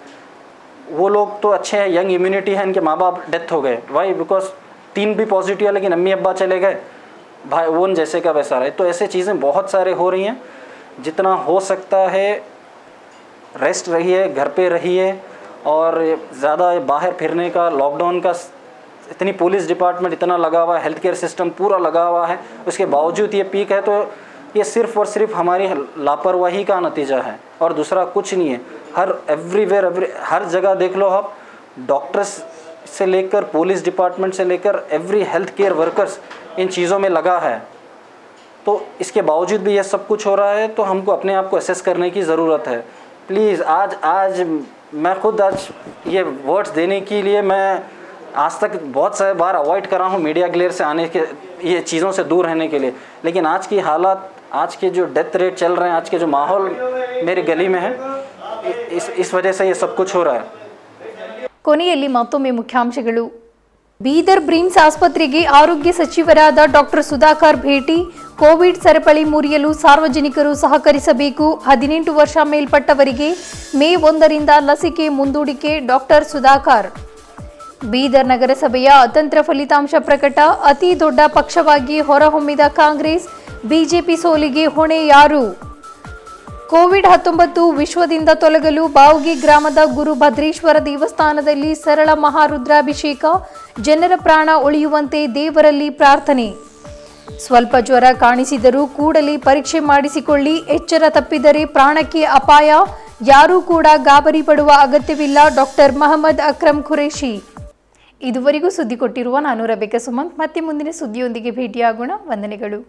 वो लोग तो अच्छे हैं, यंग इम्यूनिटी है, इनके माँ बाप डेथ हो गए। वाई? बिकॉज 3 भी पॉजिटिव है, लेकिन अम्मी अब्बा चले गए, भाई वो जैसे का वैसा रहे। तो ऐसे चीज़ें बहुत सारे हो रही हैं। जितना हो सकता है रेस्ट रहिए, घर पे रहिए, और ज़्यादा बाहर फिरने का, लॉकडाउन का इतनी पुलिस डिपार्टमेंट इतना लगा हुआ है, हेल्थ केयर सिस्टम पूरा लगा हुआ है, उसके बावजूद ये पीक है, तो ये सिर्फ़ और सिर्फ हमारी लापरवाही का नतीजा है, और दूसरा कुछ नहीं है। हर जगह देख लो आप, डॉक्टर्स से लेकर पुलिस डिपार्टमेंट से लेकर every health care workers in चीज़ों में लगा है। तो इसके बावजूद भी ये सब कुछ हो रहा है, तो हमको अपने आप को असेस करने की ज़रूरत है। प्लीज़ आज मैं खुद आज ये वर्ड्स देने के लिए मैं आज तक बहुत सारे बार अवॉइड कर रहा हूँ मीडिया ग्लेयर से आने के, ये चीज़ों से दूर रहने के लिए, लेकिन आज की हालात, आज के जो डेथ रेट चल रहे हैं, आज के जो माहौल मेरी गली में है, इस वजह से ये सब कुछ हो रहा है। ಕೊನೆಯಲ್ಲಿ ಮತ್ತೊಮ್ಮೆ ಮುಖ್ಯಾಂಶಗಳು. ಬೀದರ್ ಬ್ರಿಮ್ಸ್ ಆಸ್ಪತ್ರೆಗೆ ಆರೋಗ್ಯ ಸಚಿವರಾದ ಡಾಕ್ಟರ್ ಸುಧಾಕರ್ ಭೇಟಿ. ಕೋವಿಡ್ ಸರಪಳಿ ಮುರಿಯಲು ಸಾರ್ವಜನಿಕರು ಸಹಕರಿಸಬೇಕು. 18 ವರ್ಷ ಮೇಲ್ಪಟ್ಟವರಿಗೆ ಮೇ 1ರಿಂದ ಲಸಿಕೆ ಮುಂದೂಡಿಕೆ. ಡಾಕ್ಟರ್ ಸುಧಾಕರ್. ಬೀದರ್ ನಗರಸಭೆಯ ಅತಂತ್ರ ಫಲಿತಾಂಶ ಪ್ರಕಟ. ಅತಿ ದೊಡ್ಡ ಪಕ್ಷವಾಗಿ ಹೊರಹೊಮ್ಮಿದ ಕಾಂಗ್ರೆಸ್. ಬಿಜೆಪಿ ಸೋಲಿಗೆ ಹೊಣೆ ಯಾರು? ಕೋವಿಡ್-19 ವಿಶ್ವದಿಂದ ತೊಲಗಲು ಬಾವುಗಿ ಗ್ರಾಮದ ಗುರು ಭದ್ರೇಶ್ವರ ದೇವಸ್ಥಾನದಲ್ಲಿ ಸರಳ ಮಹಾರುದ್ರಾಭಿಷೇಕ. ಜನರ ಪ್ರಾಣ ಉಳಿಯುವಂತೆ ದೇವರಲ್ಲಿ ಪ್ರಾರ್ಥನೆ. ಸ್ವಲ್ಪ ಜ್ವರ ಕಾಣಿಸಿದರೂ ಕೂಡಲೇ ಪರೀಕ್ಷೆ ಮಾಡಿಸಿಕೊಳ್ಳಿ. ಎಚ್ಚರ ತಪ್ಪಿದರೆ ಪ್ರಾಣಕ್ಕೆ ಅಪಾಯ. ಯಾರೂ ಕೂಡ ಗಾಬರಿ ಪಡುವ ಅಗತ್ಯವಿಲ್ಲ. ಡಾಕ್ಟರ್ ಮೊಹಮ್ಮದ್ ಅಕ್ರಮ್ ಖುರೇಶಿ. ಇದುವರೆಗೂ ಸುದ್ದಿ ಕೊಟ್ಟಿರುವ ನಾನು ರಬೇಕಾ ಸುಮಂತ್. ಮತ್ತೆ ಮುಂದಿನ ಸುದ್ದಿಯೊಂದಿಗೆ ಭೇಟಿಯಾಗೋಣ. ವಂದನೆಗಳು.